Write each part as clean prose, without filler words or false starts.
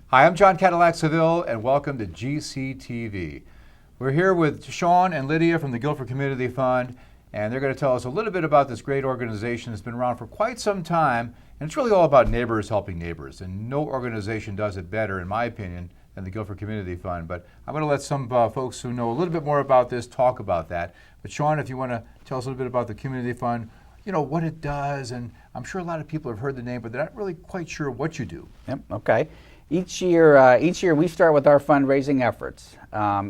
Hi, I'm John Cadillac Seville, and welcome to GCTV. We're here with Sean and Lydia from the Guilford Community Fund, and they're going to tell us a little bit about this great organization that's been around for quite some time, and it's really all about neighbors helping neighbors, and no organization does it better, in my opinion, than the Guilford Community Fund. But I'm going to let some folks who know a little bit more about this talk about that. But Sean, if you want to tell us a little bit about the Community Fund, you know, what it does, and I'm sure a lot of people have heard the name, but they're not really quite sure what you do. Yep, okay. Each year we start with our fundraising efforts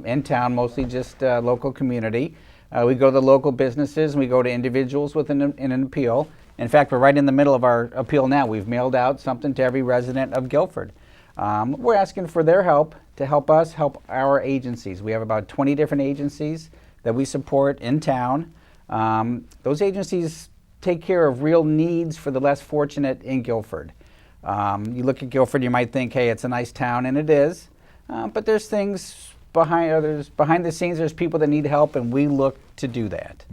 in town, mostly just local community. We go to the local businesses and we go to individuals with an appeal. In fact, we're right in the middle of our appeal now. We've mailed out something to every resident of Guilford. We're asking for their help to help us help our agencies. We have about 20 different agencies that we support in town. Those agencies take care of real needs for the less fortunate in Guilford. You look at Guilford, you might think, hey, it's a nice town, and it is. But there's things behind the scenes. There's people that need help, and we look to do that.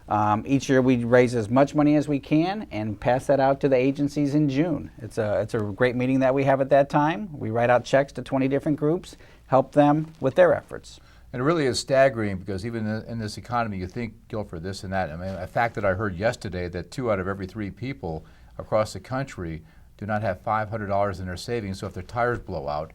Mm-hmm. Each year we raise as much money as we can and pass that out to the agencies in June. It's a great meeting that we have at that time. We write out checks to 20 different groups, help them with their efforts. And it really is staggering because even in this economy, you think Guilford this and that. I mean, a fact that I heard yesterday that 2 out of every 3 people across the country do not have $500 in their savings, so if their tires blow out,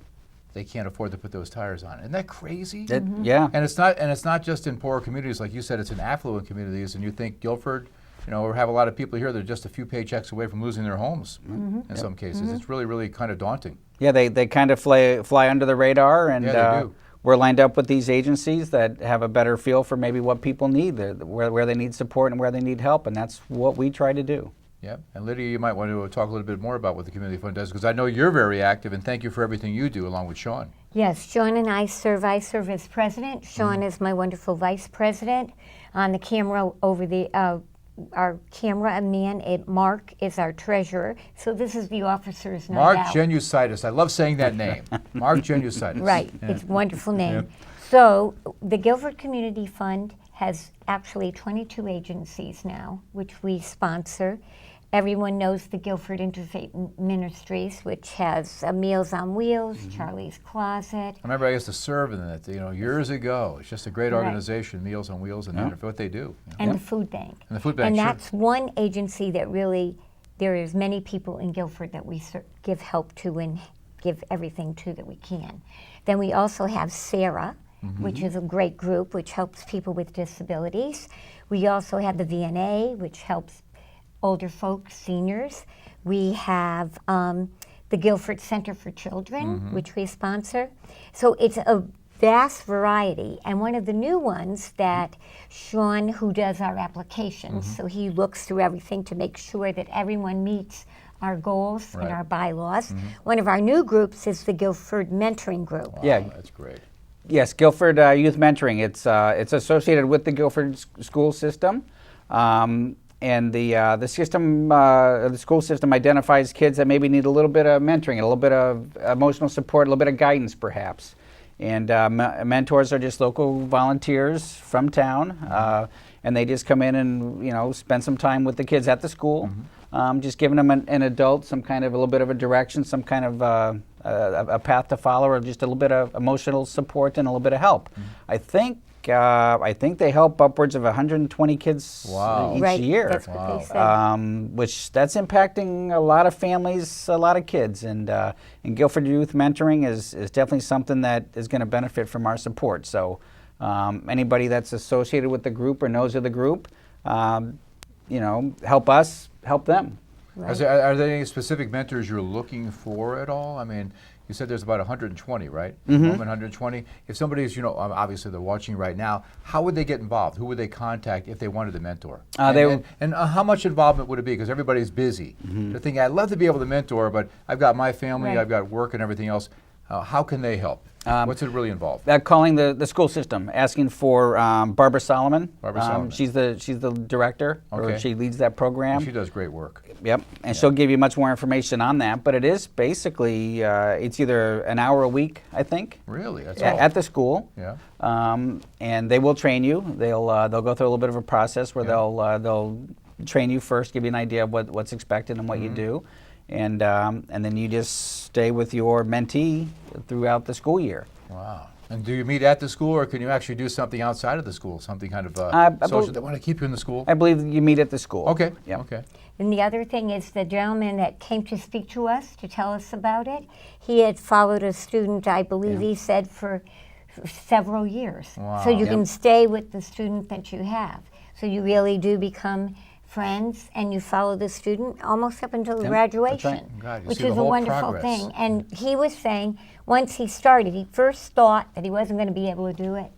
they can't afford to put those tires on. Isn't that crazy? Yeah. And it's not just in poor communities, like you said, it's in affluent communities, and you think Guilford, you know, we have a lot of people here that are just a few paychecks away from losing their homes in some cases. It's really, really kind of daunting. Yeah, they kind of fly under the radar, and yeah, they do. We're lined up with these agencies that have a better feel for maybe what people need, where they need support and where they need help, and that's what we try to do. Yeah, and Lydia, you might want to talk a little bit more about what the Community Fund does, because I know you're very active, and thank you for everything you do along with Sean. Yes, Sean and I serve as president. Sean is my wonderful vice president. On the camera over our camera man, Mark is our treasurer. So this is the officers now. Mark Genucitis. I love saying that name. Mark Genucitis. Right, yeah. It's a wonderful name. Yeah. So the Guilford Community Fund has actually 22 agencies now, which we sponsor. Everyone knows the Guilford Interfaith Ministries, which has Meals on Wheels, Charlie's Closet. I remember I used to serve in that, years ago. It's just a great organization, Meals on Wheels, and what they do. And the food bank. And the food bank, And sure. that's one agency that really, there is many people in Guilford that we give help to and give everything to that we can. Then we also have Sarah, which is a great group which helps people with disabilities. We also have the VNA, which helps older folks, seniors. We have the Guilford Center for Children, which we sponsor. So it's a vast variety. And one of the new ones that Sean, who does our applications, so he looks through everything to make sure that everyone meets our goals and our bylaws. One of our new groups is the Guilford Mentoring Group. Wow, yeah, that's great. Yes, Guilford Youth Mentoring. It's associated with the Guilford school system. And the system, the school system identifies kids that maybe need a little bit of mentoring, a little bit of emotional support, a little bit of guidance perhaps. And mentors are just local volunteers from town, and they just come in and spend some time with the kids at the school, just giving them an adult some kind of a little bit of a direction, some kind of a path to follow, or just a little bit of emotional support and a little bit of help. I think they help upwards of 120 kids each year. That's what they said. Which that's impacting a lot of families, a lot of kids, and Guilford Youth Mentoring is definitely something that is going to benefit from our support. So anybody that's associated with the group or knows of the group, help us, help them. Right. Are there any specific mentors you're looking for at all? I mean, you said there's about 120, right? 120. If somebody's, obviously they're watching right now, how would they get involved? Who would they contact if they wanted a mentor? And how much involvement would it be? Because everybody's busy. They're thinking, I'd love to be able to mentor, but I've got my family, I've got work and everything else. How can they help? What's it really involved? Calling the school system, asking for Barbara Solomon. Barbara Solomon. She's the director, or she leads that program. And she does great work. Yep, and she'll give you much more information on that. But it is basically it's either an hour a week, I think. Really, that's at the school. Yeah. And they will train you. They'll go through a little bit of a process where they'll train you first, give you an idea of what's expected and what you do. and then you just stay with your mentee throughout the school year. Wow. And do you meet at the school, or can you actually do something outside of the school, something kind of social that want to keep you in the school? I believe you meet at the school. Okay. Yeah. Okay. And the other thing is the gentleman that came to speak to us to tell us about it, he had followed a student, I believe he said, for several years. Wow. So you Yep. can stay with the student that you have. So you really do become friends, and you follow the student almost up until graduation, God, you which see the is a whole wonderful progress. thing. And he was saying once he started, he first thought that he wasn't going to be able to do it.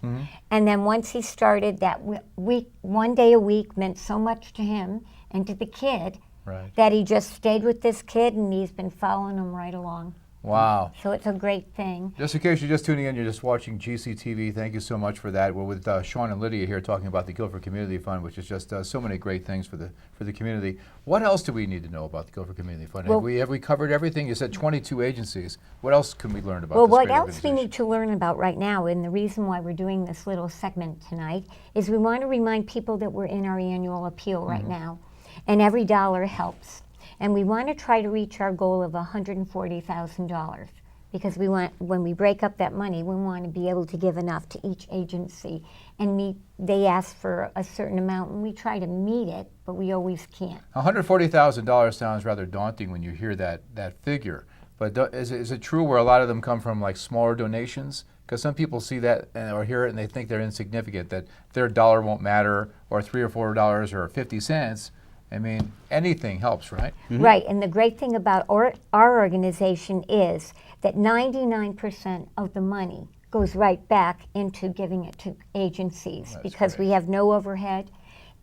And then once he started, that week, 1 day a week meant so much to him and to the kid Right. that he just stayed with this kid, and he's been following him right along. Wow. So it's a great thing. Just in case you're just tuning in, you're just watching GCTV, thank you so much for that. We're with Sean and Lydia here talking about the Guilford Community Fund, which is just so many great things for the community. What else do we need to know about the Guilford Community Fund? Well, have we covered everything? You said 22 agencies. What else can we learn about Well, this what great else we organization? need to learn about right now, and the reason why we're doing this little segment tonight, is we want to remind people that we're in our annual appeal right now, and every dollar helps. And we want to try to reach our goal of $140,000. Because we want, when we break up that money, we want to be able to give enough to each agency. And they ask for a certain amount, and we try to meet it, but we always can't. $140,000 sounds rather daunting when you hear that figure. But is it true where a lot of them come from like smaller donations? Because some people see that or hear it and they think they're insignificant, that their dollar won't matter, or $3 or $4 or 50 cents. I mean, anything helps, right? Right, and the great thing about our organization is that 99% of the money goes right back into giving it to agencies, because we have no overhead,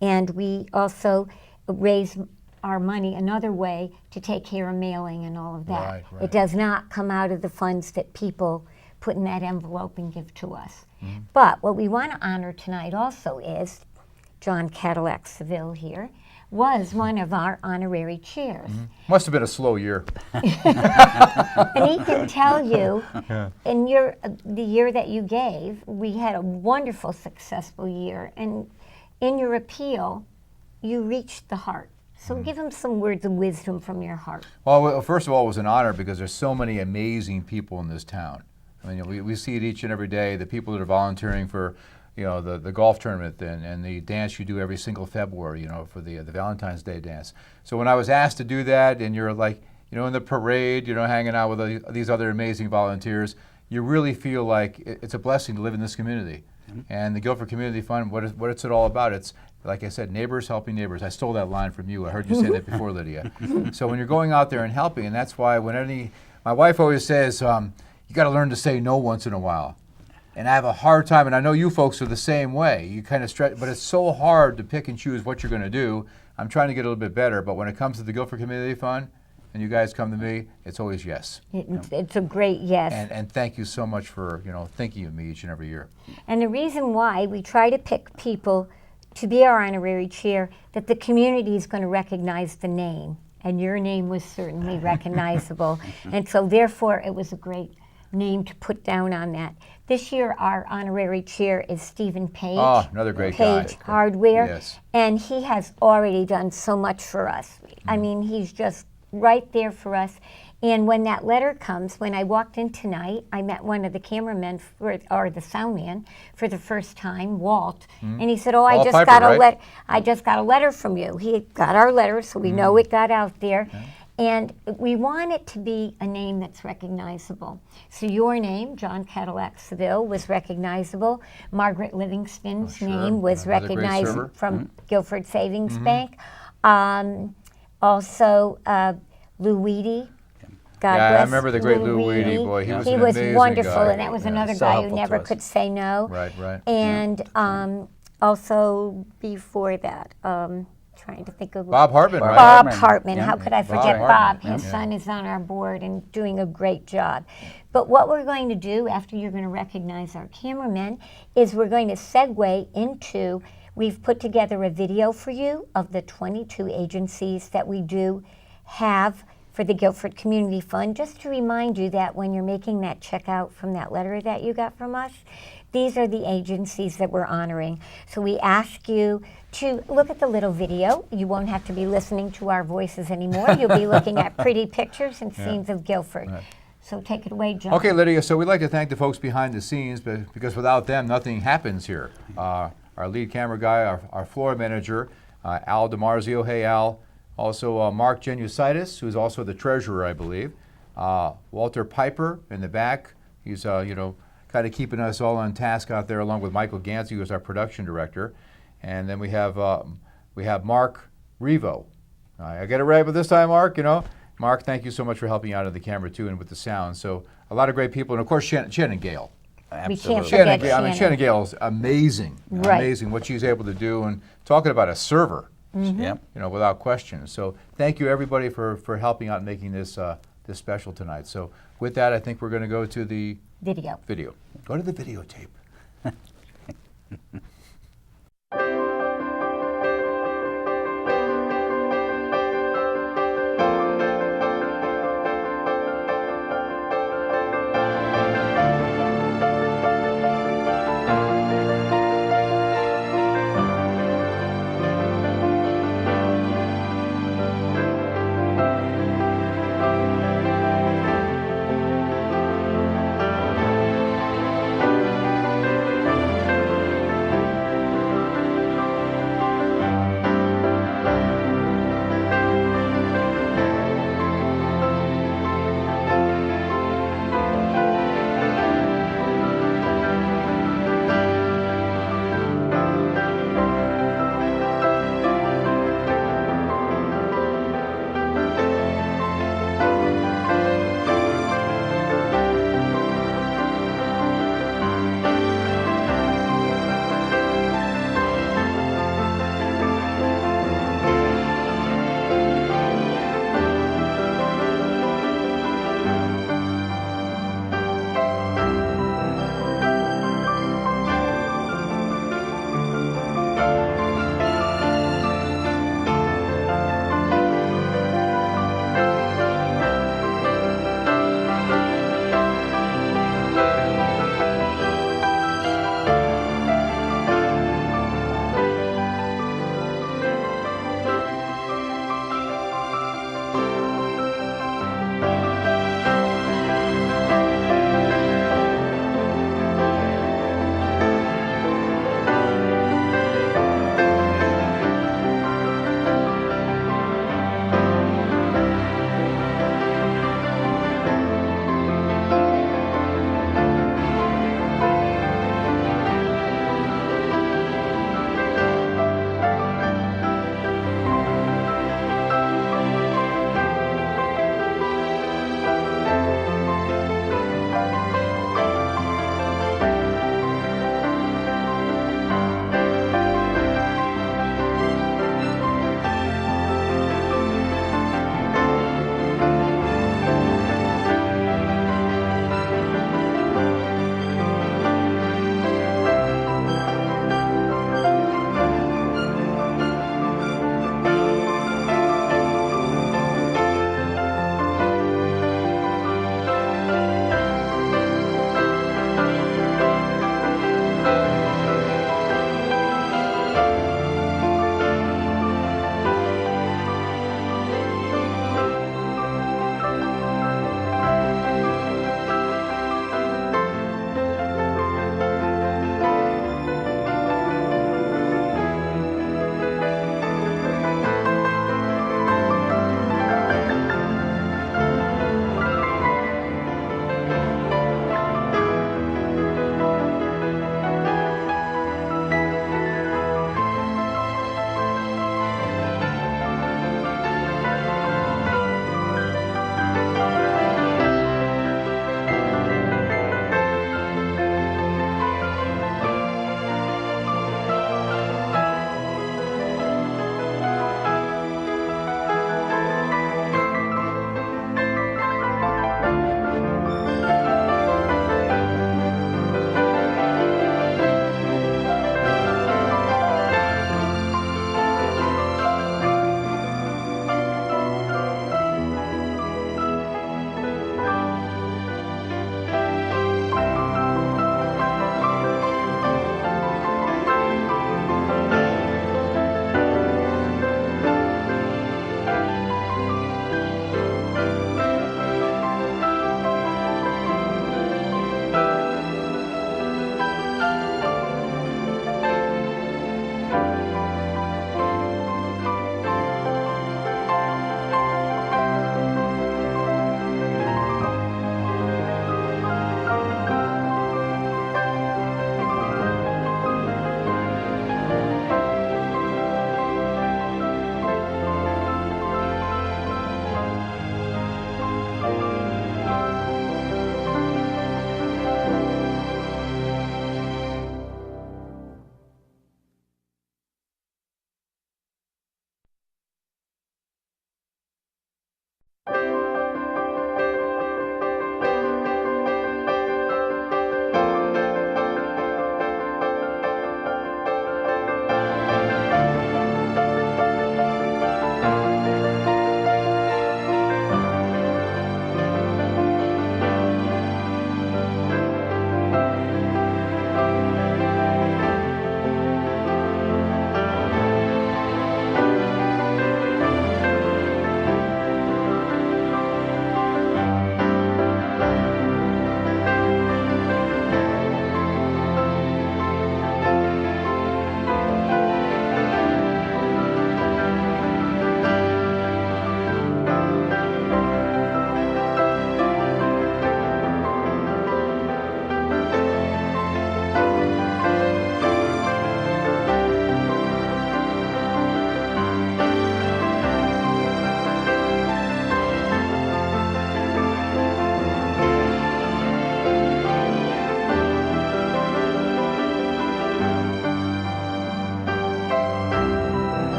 and we also raise our money another way to take care of mailing and all of that. Right, right. It does not come out of the funds that people put in that envelope and give to us. But what we want to honor tonight also is John Cadillac Seville here was one of our honorary chairs. Must have been a slow year. And he can tell you, in the year that you gave, we had a wonderful, successful year. And in your appeal, you reached the heart. So give him some words of wisdom from your heart. Well, first of all, it was an honor because there's so many amazing people in this town. I mean, we see it each and every day, the people that are volunteering for the golf tournament and the dance you do every single February, for the Valentine's Day dance. So when I was asked to do that, and you're like, in the parade, hanging out with these other amazing volunteers, you really feel like it's a blessing to live in this community. And the Guilford Community Fund, what is it all about? It's, like I said, neighbors helping neighbors. I stole that line from you. I heard you say that before, Lydia. So when you're going out there and helping, and that's why my wife always says, you got to learn to say no once in a while. And I have a hard time, and I know you folks are the same way. You kind of stretch, but it's so hard to pick and choose what you're going to do. I'm trying to get a little bit better, but when it comes to the Guilford Community Fund, and you guys come to me, it's always yes. It's a great yes. And thank you so much for thinking of me each and every year. And the reason why we try to pick people to be our honorary chair, that the community is going to recognize the name, and your name was certainly recognizable. And so therefore it was a great name to put down on that. This year our honorary chair is Stephen Page. Oh, another great guy. Page Hardware. Yes. And he has already done so much for us. I mean, he's just right there for us. And when that letter comes, when I walked in tonight, I met one of the cameramen, or the soundman, for the first time, Walt. And he said, Walt I Piper, just got a letter from you. He got our letter, so we know it got out there. And we want it to be a name that's recognizable. So your name, John Cadillac Seville, was recognizable. Margaret Livingston's name was Another great recognized server. from Guilford Savings Bank. Also, Lou Weedy. God Yeah, I bless remember the great Lou Weedy, boy. He was an amazing wonderful, guy. and that was Yeah. another So guy who helpful never to us. could say no. Right. And also before that, trying to think of Bob Hartman, right? Bob Hartman. Hartman. Yeah. How could I Bob forget Hartman. Bob? Yeah. His son is on our board and doing a great job. But what we're going to do after you're going to recognize our cameramen is we're going to segue into, we've put together a video for you of the 22 agencies that we do have for the Guilford Community Fund. Just to remind you that when you're making that check out from that letter that you got from us, these are the agencies that we're honoring. So we ask you to look at the little video. You won't have to be listening to our voices anymore. You'll be looking at pretty pictures and scenes of Guilford. Right. So take it away, John. Okay, Lydia, so we'd like to thank the folks behind the scenes, because without them, nothing happens here. Our lead camera guy, our floor manager, Al DiMarzio. Hey, Al. Also, Mark Genucitis, who's also the treasurer, I believe. Walter Piper in the back. He's, kind of keeping us all on task out there, along with Michael Gansey, who's our production director. And then we have Mark Revo. I get it right with this time, Mark, Mark, thank you so much for helping out on the camera, too, and with the sound. So a lot of great people. And, of course, Shannon Gale. We can't Absolutely. forget Gale, I mean, Shannon Gale's amazing. Right. Amazing what she's able to do. And talking about a server, Yep. without question. So thank you, everybody, for helping out and making this this special tonight. So with that, I think we're going to go to the video. video. Go to the videotape.